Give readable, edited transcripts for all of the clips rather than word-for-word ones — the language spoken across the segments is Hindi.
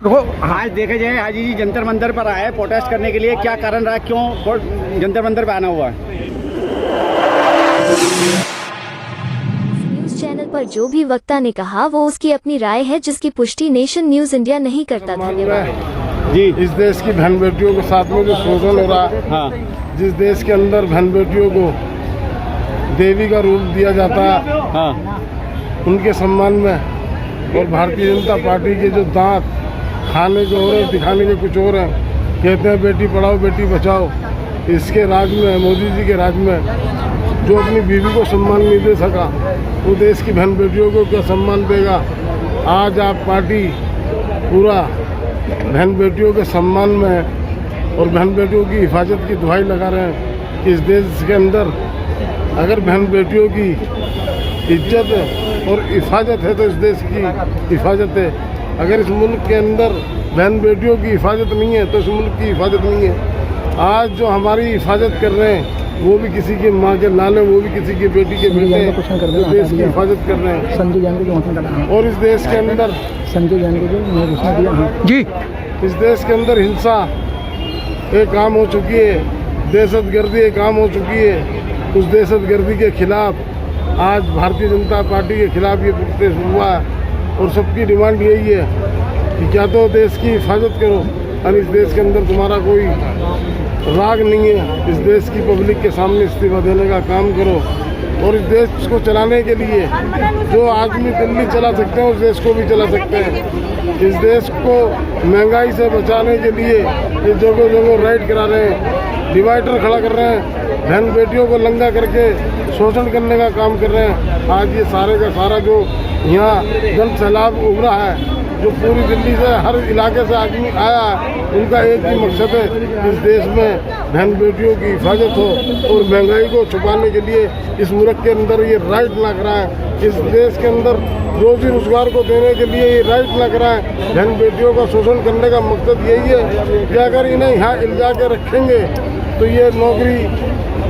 आज देखे जाए हाजी जी जंतर मंतर पर आए प्रोटेस्ट करने के लिए, क्या कारण रहा, क्यों जंतर मंतर पर आना हुआ? न्यूज चैनल पर जो भी वक्ता ने कहा वो उसकी अपनी राय है, जिसकी पुष्टि नेशन न्यूज इंडिया नहीं करता। धन्यवाद जी। इस देश की बहन बेटियों के साथ में जो शोषण हो रहा है, हाँ, जिस देश के अंदर बहन बेटियों को देवी का रूप दिया जाता है, हाँ, उनके सम्मान में, और भारतीय जनता पार्टी के जो दांत खाने के और हैं, दिखाने के कुछ और हैं, कहते हैं बेटी पढ़ाओ बेटी बचाओ। इसके राज में, मोदी जी के राज में, जो अपनी बीवी को सम्मान नहीं दे सका, वो देश की बहन बेटियों को क्या सम्मान देगा? आज आप पार्टी पूरा बहन बेटियों के सम्मान में और बहन बेटियों की हिफाजत की दुहाई लगा रहे हैं कि इस देश के अंदर अगर बहन बेटियों की इज्जत और हिफाजत है तो इस देश की हिफाजत है। अगर इस मुल्क के अंदर बहन बेटियों की हिफाजत नहीं है तो इस मुल्क की हिफाजत नहीं है। आज जो हमारी हिफाजत कर रहे हैं वो भी किसी के माँ के लाल हैं, वो भी किसी की बेटी के बेटे हैं, जो देश की हिफाजत कर रहे हैं। और इस देश के अंदर जी, इस देश के अंदर हिंसा एक आम हो चुकी है, दहशतगर्दी एक आम हो चुकी है। उस दहशतगर्दी के खिलाफ आज भारतीय जनता पार्टी के खिलाफ ये प्रोटेस्ट हुआ है, और सबकी डिमांड यही है कि क्या तो देश की हिफाजत करो, और इस देश के अंदर तुम्हारा कोई राग नहीं है, इस देश की पब्लिक के सामने इस्तीफा देने का काम करो। और इस देश को चलाने के लिए जो आदमी दिल्ली चला सकते हैं उस देश को भी चला सकते हैं। इस देश को महंगाई से बचाने के लिए ये जगह जगह राइड करा रहे हैं, डिवाइडर खड़ा कर रहे हैं, बहन बेटियों को नंगा करके शोषण करने का काम कर रहे हैं। आज ये सारे का सारा जो यहाँ जन सैलाब उभरा है, जो पूरी दिल्ली से हर इलाके से आदमी आया है, उनका एक ही मकसद है कि इस देश में बहन बेटियों की हिफाजत हो, और महंगाई को छुपाने के लिए इस मुल्क के अंदर ये राइट लग रहा है। इस देश के अंदर रोजी रोजगार को देने के लिए ये राइट लग रहा है। बहन बेटियों का शोषण करने का मकसद यही है कि अगर इन्हें यहाँ इल्जा के रखेंगे तो ये नौकरी,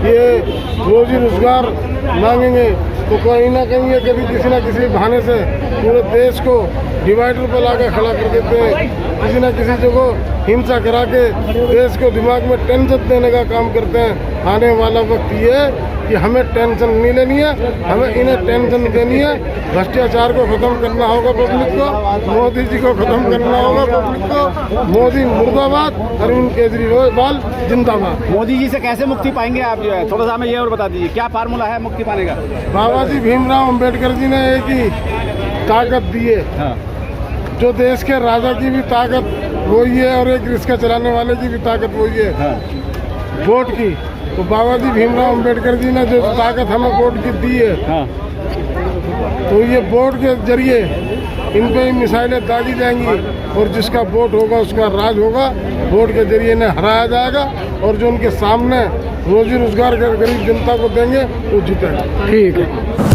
ये रोजी रोजगार मांगेंगे, तो कहीं ना कहीं ये कभी किसी न किसी बहाने से पूरे देश को डिवाइडर पर ला के खड़ा कर देते हैं, किसी न किसी जगह हिंसा करा के देश को दिमाग में टेंशन देने का काम करते हैं। आने वाला वक्त ये कि हमें टेंशन नहीं लेनी है, हमें इन्हें टेंशन देनी है। भ्रष्टाचार को खत्म करना होगा पब्लिक को, मोदी जी को खत्म करना होगा पब्लिक को। मोदी मुर्दाबाद, अरविंद केजरीवाल जिंदाबाद। मोदी जी से कैसे मुक्ति पाएंगे आप, जो है थोड़ा सा हमें ये और बता दीजिए, क्या फार्मूला है मुक्ति पाने का? बाबा जी भीमराव अम्बेडकर जी ने एक ही ताकत दी है, हाँ, जो देश के राजा की भी ताकत वही है और एक रिक्शा चलाने वाले की भी ताकत वही है, हाँ, वोट की। तो बाबा जी भीमराव अम्बेडकर जी ने जो ताकत हमें वोट की दी है, हाँ, तो ये वोट के जरिए इन पे मिसाइलें दागी जाएंगी, और जिसका वोट होगा उसका राज होगा। वोट के जरिए इन्हें हराया जाएगा, और जो उनके सामने रोजी रोजगार गरीब जनता को देंगे वो जीतेगा। ठीक है।